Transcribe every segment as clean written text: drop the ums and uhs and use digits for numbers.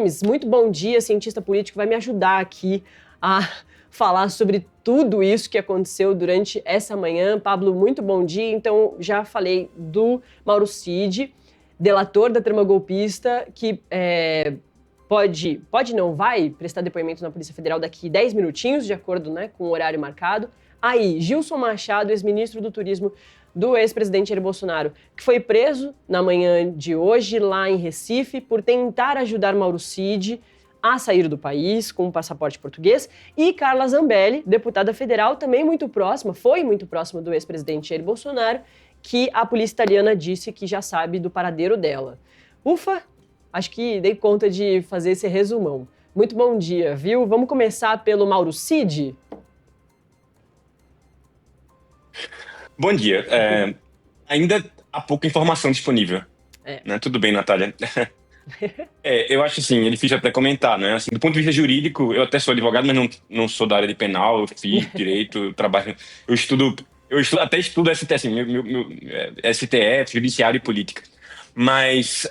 Gomes, muito bom dia, cientista político, vai me ajudar aqui a falar sobre tudo isso que aconteceu durante essa manhã. Pablo, muito bom dia. Então, já falei do Mauro Cid, delator da trama golpista, que vai prestar depoimento na Polícia Federal daqui 10 minutinhos, de acordo, com o horário marcado. Aí, Gilson Machado, ex-ministro do Turismo do ex-presidente Jair Bolsonaro, que foi preso na manhã de hoje lá em Recife por tentar ajudar Mauro Cid a sair do país com um passaporte português, e Carla Zambelli, deputada federal, também foi muito próxima do ex-presidente Jair Bolsonaro, que a polícia italiana disse que já sabe do paradeiro dela. Ufa, acho que dei conta de fazer esse resumão. Muito bom dia, viu? Vamos começar pelo Mauro Cid? Bom dia. Ainda há pouca informação disponível. Né? Tudo bem, Natália. Eu acho assim, é difícil até comentar, né? Assim, do ponto de vista jurídico, eu até sou advogado, mas não sou da área de penal, eu fiz direito, eu estudo STF, assim, STF, judiciário e política. Mas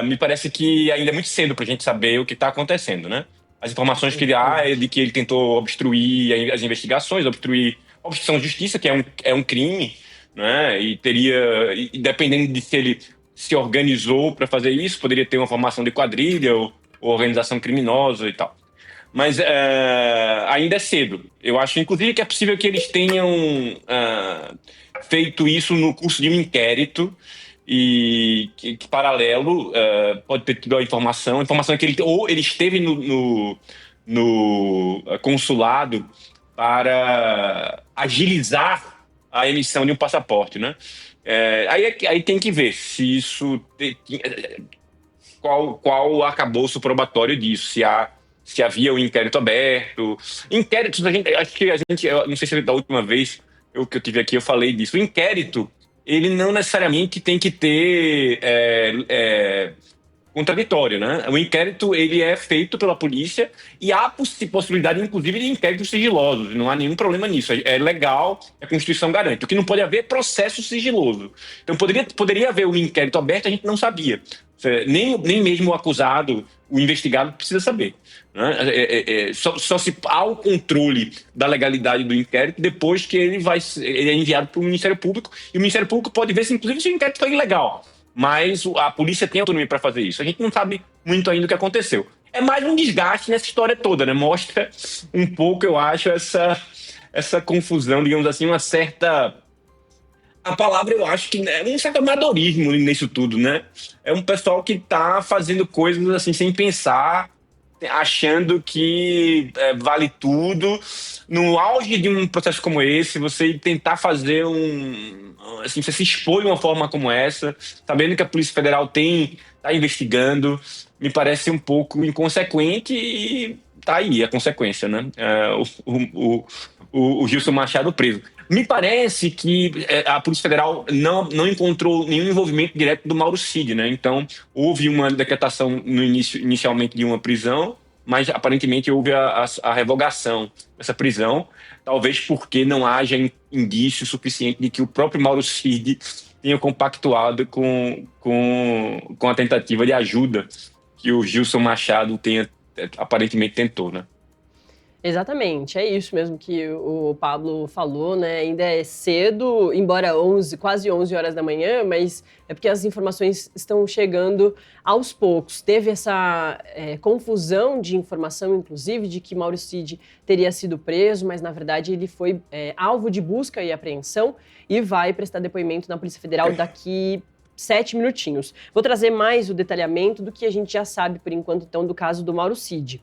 me parece que ainda é muito cedo pra gente saber o que está acontecendo, né? As informações que ele há é de que ele tentou obstruir as investigações, obstrução de justiça, que é um crime, né? E dependendo de se ele se organizou para fazer isso, poderia ter uma formação de quadrilha ou organização criminosa e tal. Mas ainda é cedo. Eu acho, inclusive, que é possível que eles tenham feito isso no curso de um inquérito e que paralelo pode ter tido a informação é que ele esteve no consulado para agilizar a emissão de um passaporte, né? Aí tem que ver se isso qual o arcabouço probatório disso, se havia um inquérito aberto. Inquéritos, eu não sei se da última vez que eu tive aqui eu falei disso. O inquérito, ele não necessariamente tem que ter contraditório, né? O inquérito, ele é feito pela polícia e há possibilidade, inclusive, de inquéritos sigilosos. Não há nenhum problema nisso. É legal, a Constituição garante. O que não pode haver é processo sigiloso. Então, poderia haver um inquérito aberto, a gente não sabia. Nem mesmo o acusado, o investigado, precisa saber. Né? Só se há o controle da legalidade do inquérito depois que ele é enviado para o Ministério Público, e o Ministério Público pode ver inclusive, se o inquérito foi ilegal. Mas a polícia tem autonomia para fazer isso. A gente não sabe muito ainda o que aconteceu. É mais um desgaste nessa história toda, né? Mostra um pouco, eu acho, essa confusão, digamos assim, uma certa... A palavra, eu acho que é um certo amadorismo nisso tudo, né? É um pessoal que está fazendo coisas assim sem pensar, achando que vale tudo. No auge de um processo como esse, você tentar fazer assim, você se expor de uma forma como essa, sabendo que a Polícia Federal está investigando, me parece um pouco inconsequente e tá aí a consequência, né? O Gilson Machado preso. Me parece que a Polícia Federal não encontrou nenhum envolvimento direto do Mauro Cid, né? Então, houve uma decretação inicialmente de uma prisão, mas aparentemente houve a revogação dessa prisão, talvez porque não haja indício suficiente de que o próprio Mauro Cid tenha compactuado com a tentativa de ajuda que o Gilson Machado aparentemente tentou, né? Exatamente, é isso mesmo que o Pablo falou, né? Ainda é cedo, embora quase 11 horas da manhã, mas é porque as informações estão chegando aos poucos. Teve essa confusão de informação, inclusive, de que Mauro Cid teria sido preso, mas na verdade ele foi alvo de busca e apreensão e vai prestar depoimento na Polícia Federal daqui 7 minutinhos. Vou trazer mais o detalhamento do que a gente já sabe por enquanto, então, do caso do Mauro Cid.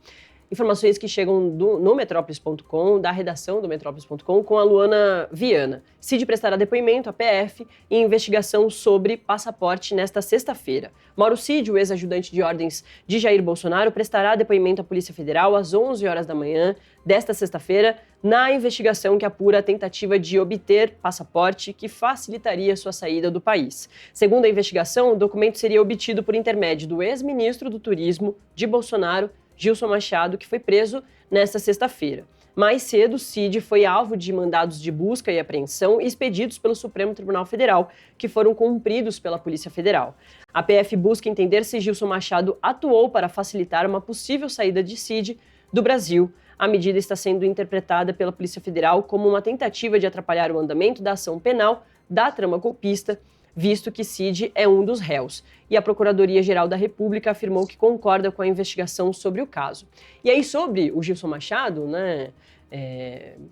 Informações que chegam no Metrópolis.com, da redação do Metrópolis.com, com a Luana Viana. Cid prestará depoimento à PF em investigação sobre passaporte nesta sexta-feira. Mauro Cid, o ex-ajudante de ordens de Jair Bolsonaro, prestará depoimento à Polícia Federal às 11 horas da manhã desta sexta-feira na investigação que apura a tentativa de obter passaporte que facilitaria sua saída do país. Segundo a investigação, o documento seria obtido por intermédio do ex-ministro do Turismo de Bolsonaro, Gilson Machado, que foi preso nesta sexta-feira. Mais cedo, Cid foi alvo de mandados de busca e apreensão expedidos pelo Supremo Tribunal Federal, que foram cumpridos pela Polícia Federal. A PF busca entender se Gilson Machado atuou para facilitar uma possível saída de Cid do Brasil. A medida está sendo interpretada pela Polícia Federal como uma tentativa de atrapalhar o andamento da ação penal da trama golpista, visto que Cid é um dos réus. E a Procuradoria-Geral da República afirmou que concorda com a investigação sobre o caso. E aí, sobre o Gilson Machado, né,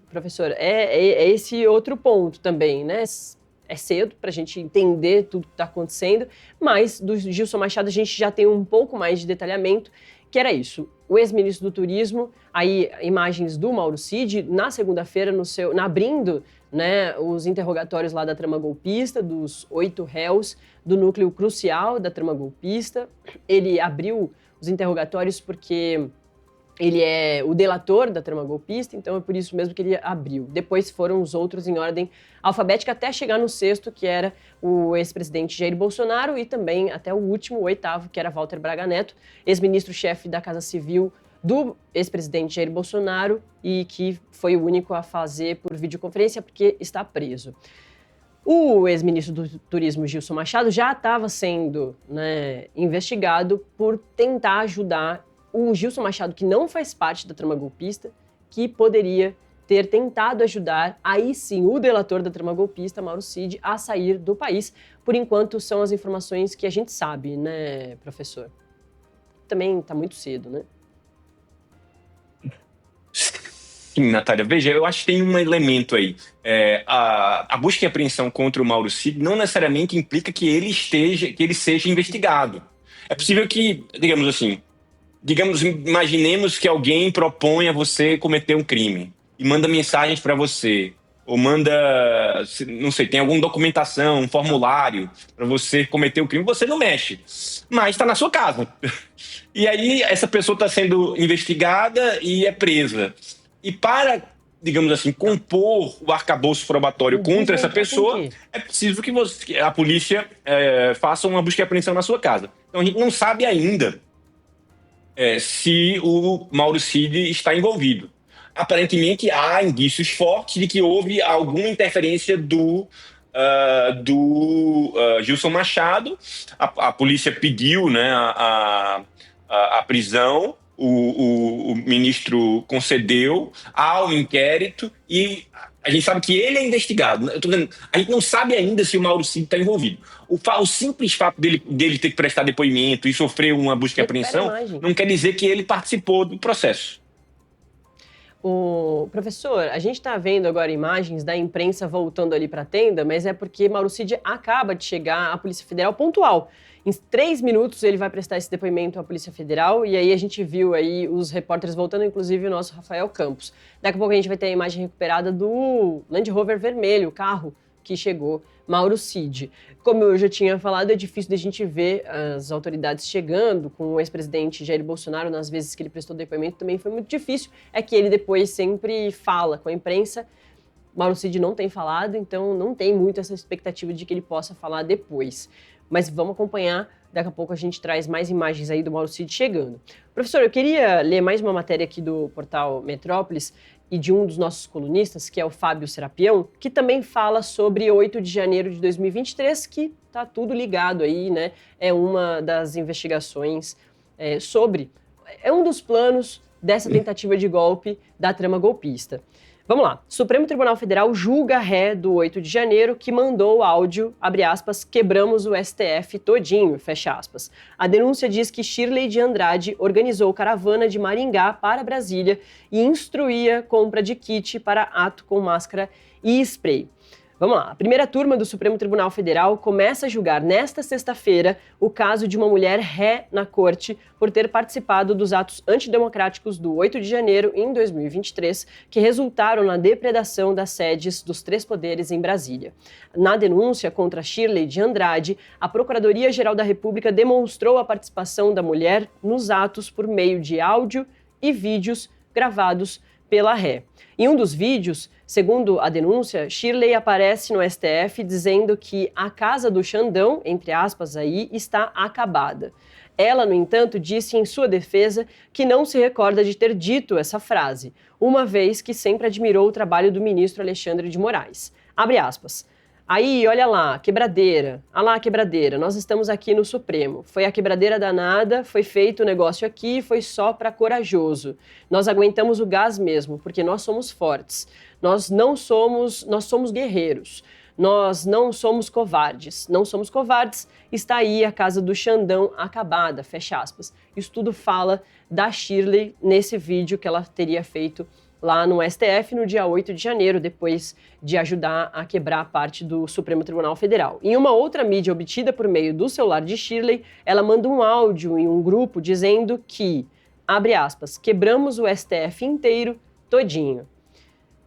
professor, é esse outro ponto também, né? É cedo para a gente entender tudo que está acontecendo, mas do Gilson Machado a gente já tem um pouco mais de detalhamento, que era isso. O ex-ministro do Turismo, aí imagens do Mauro Cid, na segunda-feira, abrindo, né, os interrogatórios lá da trama golpista, dos 8 réus do núcleo crucial da trama golpista. Ele abriu os interrogatórios porque ele é o delator da trama golpista, então é por isso mesmo que ele abriu. Depois foram os outros em ordem alfabética até chegar no sexto, que era o ex-presidente Jair Bolsonaro, e também até o último, o oitavo, que era Walter Braga Neto, ex-ministro-chefe da Casa Civil do ex-presidente Jair Bolsonaro e que foi o único a fazer por videoconferência porque está preso. O ex-ministro do Turismo, Gilson Machado, já estava sendo, né, investigado por tentar ajudar o Gilson Machado, que não faz parte da trama golpista, que poderia ter tentado ajudar, aí sim, o delator da trama golpista, Mauro Cid, a sair do país. Por enquanto, são as informações que a gente sabe, né, professor? Também está muito cedo, né? Sim, Natália. Veja, eu acho que tem um elemento aí. A busca e apreensão contra o Mauro Cid não necessariamente implica que ele seja investigado. É possível que, imaginemos que alguém propõe a você cometer um crime e manda mensagens para você, ou manda, não sei, tem alguma documentação, um formulário para você cometer o crime, você não mexe, mas está na sua casa. E aí essa pessoa está sendo investigada e é presa. E para, compor o arcabouço probatório contra essa pessoa, é preciso que a polícia faça uma busca e apreensão na sua casa. Então a gente não sabe ainda se o Mauro Cid está envolvido. Aparentemente, há indícios fortes de que houve alguma interferência do Gilson Machado. A polícia pediu, né, a prisão, o ministro concedeu ao inquérito e a gente sabe que ele é investigado. A gente não sabe ainda se o Mauro Cid está envolvido. O simples fato dele ter que prestar depoimento e sofrer uma busca e apreensão não quer dizer que ele participou do processo. Professor, a gente está vendo agora imagens da imprensa voltando ali para a tenda, mas é porque Mauro Cid acaba de chegar à Polícia Federal pontual. Em 3 minutos ele vai prestar esse depoimento à Polícia Federal e aí a gente viu aí os repórteres voltando, inclusive o nosso Rafael Campos. Daqui a pouco a gente vai ter a imagem recuperada do Land Rover vermelho, o carro que chegou, Mauro Cid. Como eu já tinha falado, é difícil da gente ver as autoridades chegando com o ex-presidente Jair Bolsonaro, nas vezes que ele prestou depoimento também foi muito difícil, é que ele depois sempre fala com a imprensa. Mauro Cid não tem falado, então não tem muito essa expectativa de que ele possa falar depois. Mas vamos acompanhar, daqui a pouco a gente traz mais imagens aí do Mauro Cid chegando. Professor, eu queria ler mais uma matéria aqui do portal Metrópolis e de um dos nossos colunistas, que é o Fábio Serapião, que também fala sobre 8 de janeiro de 2023, que está tudo ligado aí, né? É uma das investigações é um dos planos dessa tentativa de golpe da trama golpista. Vamos lá. Supremo Tribunal Federal julga a ré do 8 de janeiro que mandou o áudio, abre aspas, quebramos o STF todinho, fecha aspas. A denúncia diz que Shirley de Andrade organizou caravana de Maringá para Brasília e instruía compra de kit para ato com máscara e spray. Vamos lá. A primeira turma do Supremo Tribunal Federal começa a julgar nesta sexta-feira o caso de uma mulher ré na corte por ter participado dos atos antidemocráticos do 8 de janeiro em 2023, que resultaram na depredação das sedes dos 3 poderes em Brasília. Na denúncia contra Shirley de Andrade, a Procuradoria-Geral da República demonstrou a participação da mulher nos atos por meio de áudio e vídeos gravados pela ré. Em um dos vídeos, segundo a denúncia, Shirley aparece no STF dizendo que a casa do Xandão, entre aspas aí, está acabada. Ela, no entanto, disse em sua defesa que não se recorda de ter dito essa frase, uma vez que sempre admirou o trabalho do ministro Alexandre de Moraes. Abre aspas. Aí, olha lá, quebradeira. Ah lá, quebradeira. Nós estamos aqui no Supremo. Foi a quebradeira danada, foi feito o negócio aqui, foi só para corajoso. Nós aguentamos o gás mesmo, porque nós somos fortes. Nós somos guerreiros. Nós não somos covardes. Não somos covardes. Está aí a casa do Xandão acabada, fecha aspas. Isso tudo fala da Shirley nesse vídeo que ela teria feito lá no STF no dia 8 de janeiro, depois de ajudar a quebrar parte do Supremo Tribunal Federal. Em uma outra mídia obtida por meio do celular de Shirley, ela manda um áudio em um grupo dizendo que, abre aspas, quebramos o STF inteiro, todinho.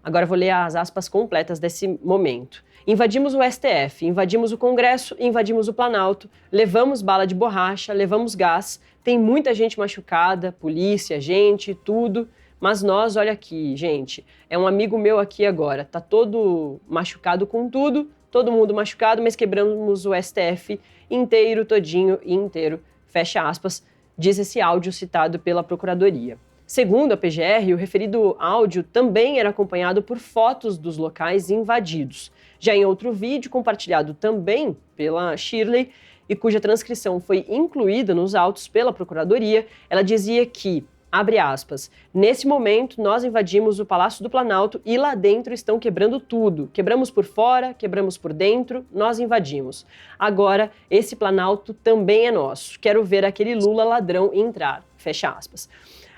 Agora vou ler as aspas completas desse momento. Invadimos o STF, invadimos o Congresso, invadimos o Planalto, levamos bala de borracha, levamos gás, tem muita gente machucada, polícia, gente, tudo. Mas nós, olha aqui, gente, é um amigo meu aqui agora, tá todo machucado com tudo, todo mundo machucado, mas quebramos o STF inteiro, todinho e inteiro, fecha aspas, diz esse áudio citado pela Procuradoria. Segundo a PGR, o referido áudio também era acompanhado por fotos dos locais invadidos. Já em outro vídeo, compartilhado também pela Shirley, e cuja transcrição foi incluída nos autos pela Procuradoria, ela dizia que, abre aspas, nesse momento nós invadimos o Palácio do Planalto e lá dentro estão quebrando tudo. Quebramos por fora, quebramos por dentro, nós invadimos. Agora, esse Planalto também é nosso. Quero ver aquele Lula ladrão entrar, fecha aspas.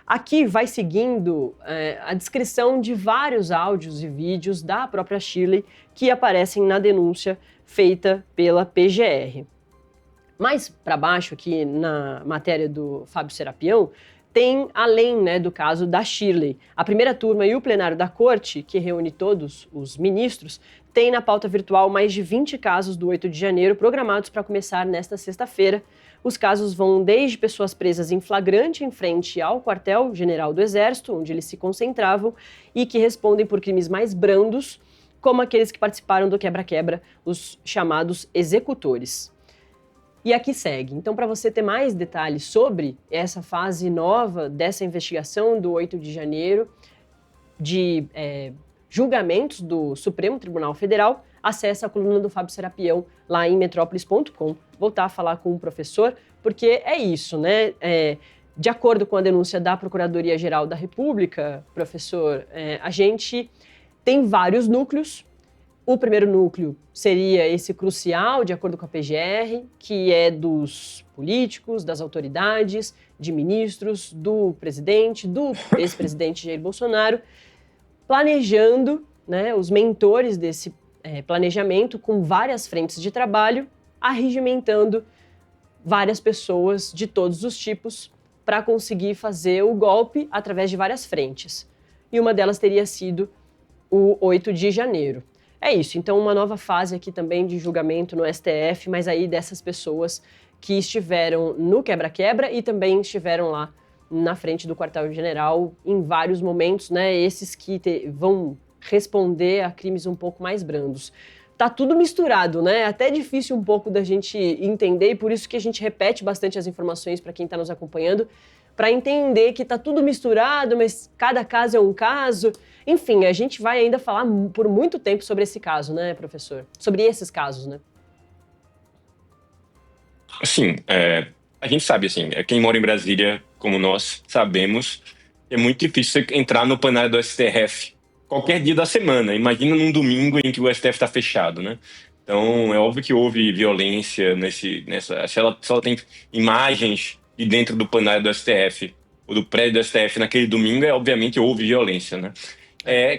Aqui vai seguindo a descrição de vários áudios e vídeos da própria Shirley que aparecem na denúncia feita pela PGR. Mais para baixo, aqui na matéria do Fábio Serapião, tem, além do caso da Shirley, a primeira turma e o plenário da Corte, que reúne todos os ministros, tem na pauta virtual mais de 20 casos do 8 de janeiro programados para começar nesta sexta-feira. Os casos vão desde pessoas presas em flagrante em frente ao quartel-general do Exército, onde eles se concentravam, e que respondem por crimes mais brandos, como aqueles que participaram do quebra-quebra, os chamados executores. E aqui segue. Então, para você ter mais detalhes sobre essa fase nova dessa investigação do 8 de janeiro, de julgamentos do Supremo Tribunal Federal, acesse a coluna do Fábio Serapião lá em metrópolis.com. Voltar a falar com o professor, porque é isso, né? De acordo com a denúncia da Procuradoria-Geral da República, professor, a gente tem vários núcleos. O primeiro núcleo seria esse crucial, de acordo com a PGR, que é dos políticos, das autoridades, de ministros, do presidente, do ex-presidente Jair Bolsonaro, planejando, os mentores desse planejamento com várias frentes de trabalho, arregimentando várias pessoas de todos os tipos para conseguir fazer o golpe através de várias frentes. E uma delas teria sido o 8 de janeiro. É isso, então uma nova fase aqui também de julgamento no STF, mas aí dessas pessoas que estiveram no quebra-quebra e também estiveram lá na frente do quartel-general em vários momentos, esses que vão responder a crimes um pouco mais brandos. Tá tudo misturado, até difícil um pouco da gente entender e por isso que a gente repete bastante as informações para quem está nos acompanhando, para entender que tá tudo misturado, mas cada caso é um caso. Enfim, a gente vai ainda falar por muito tempo sobre esse caso, professor? Sobre esses casos, Assim, a gente sabe, assim, quem mora em Brasília, como nós sabemos, é muito difícil você entrar no plenário do STF qualquer dia da semana. Imagina num domingo em que o STF está fechado, Então, é óbvio que houve violência nessa... Se ela tem imagens de dentro do plenário do STF, ou do prédio do STF naquele domingo, obviamente houve violência,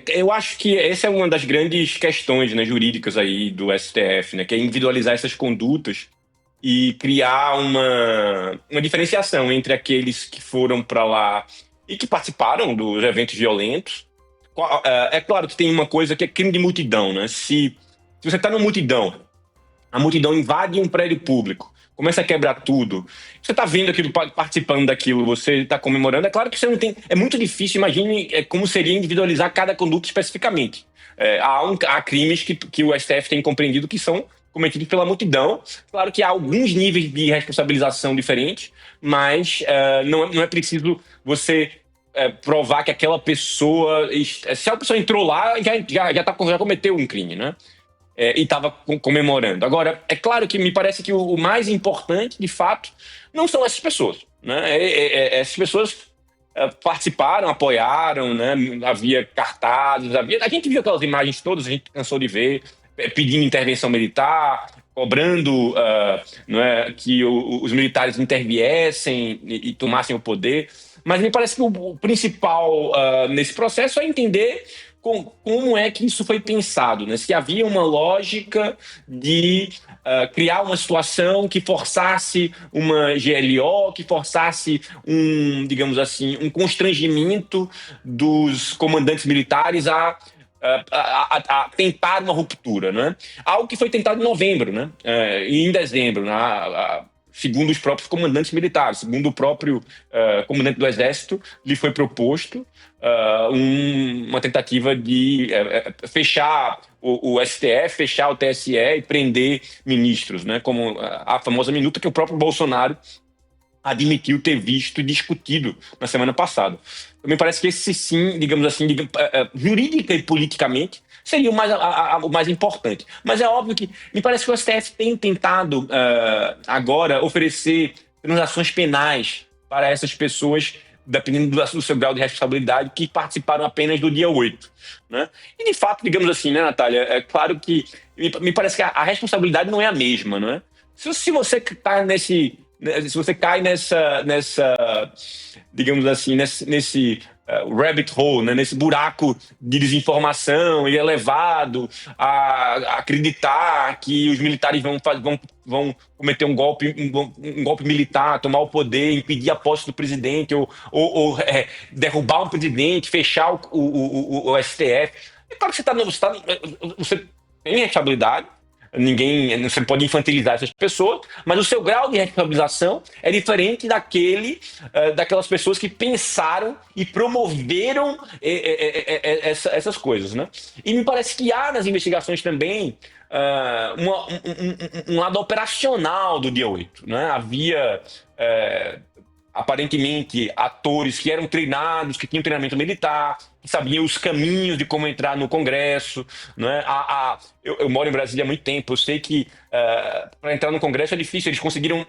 eu acho que essa é uma das grandes questões jurídicas aí do STF, que é individualizar essas condutas e criar uma diferenciação entre aqueles que foram para lá e que participaram dos eventos violentos. É claro que tem uma coisa que é crime de multidão, Se você está numa multidão, a multidão invade um prédio público, começa a quebrar tudo, você está vendo aquilo, participando daquilo, você está comemorando, é claro que você não tem... É muito difícil, imagine como seria individualizar cada conduta especificamente. Há crimes que o STF tem compreendido que são cometidos pela multidão. Claro que há alguns níveis de responsabilização diferentes, mas não é preciso você provar que aquela pessoa... Se a pessoa entrou lá, já cometeu um crime, né? E estava comemorando. Agora, é claro que me parece que o mais importante, de fato, não são essas pessoas, né? Essas pessoas participaram, apoiaram, né? Havia cartazes, a gente viu aquelas imagens todas, a gente cansou de ver, pedindo intervenção militar, cobrando não é, que os militares interviessem e tomassem o poder. Mas me parece que o principal nesse processo é entender como é que isso foi pensado, né? Se havia uma lógica de criar uma situação que forçasse uma GLO, que forçasse digamos assim, um constrangimento dos comandantes militares a tentar uma ruptura, né? Algo que foi tentado em novembro, né? E em dezembro, segundo os próprios comandantes militares, segundo o próprio comandante do Exército, lhe foi proposto uma tentativa de fechar o STF, fechar o TSE e prender ministros, né? Como a famosa minuta que o próprio Bolsonaro admitiu ter visto e discutido na semana passada. Me parece que esse sim, digamos assim, jurídica e politicamente, seria o mais importante. Mas é óbvio que me parece que o STF tem tentado agora oferecer transações penais para essas pessoas, dependendo do seu grau de responsabilidade, que participaram apenas do dia 8. Né? E de fato, digamos assim, né, Natália? É claro que me parece que a responsabilidade não é a mesma, não é? Se você está se você cai nessa digamos assim, nesse rabbit hole, né, nesse buraco de desinformação e é levado a acreditar que os militares vão cometer um golpe militar, tomar o poder, impedir a posse do presidente ou derrubar um presidente, fechar o STF. É claro que você tem responsabilidade. Você pode infantilizar essas pessoas, mas o seu grau de responsabilização é diferente daquelas pessoas que pensaram e promoveram essas coisas, né? E me parece que há nas investigações também um lado operacional do dia 8, né? Havia aparentemente atores que eram treinados, que tinham treinamento militar, que sabiam os caminhos de como entrar no Congresso, né? Eu moro em Brasília há muito tempo, eu sei que para entrar no Congresso é difícil, eles conseguiram,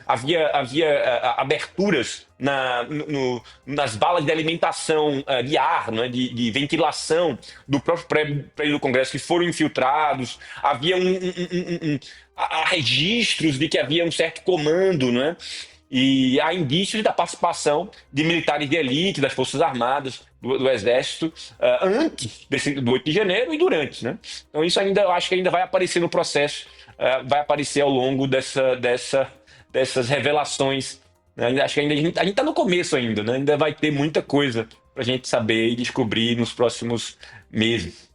havia aberturas nas balas de alimentação de ar, né? de ventilação do próprio prédio do Congresso que foram infiltrados, havia há registros de que havia um certo comando, né? E há indícios da participação de militares de elite, das Forças Armadas, do Exército, antes do 8 de janeiro e durante, né? Então isso eu acho que ainda vai aparecer no processo, vai aparecer ao longo dessas revelações, né? Acho que ainda a gente está no começo ainda, né? Ainda vai ter muita coisa para a gente saber e descobrir nos próximos meses.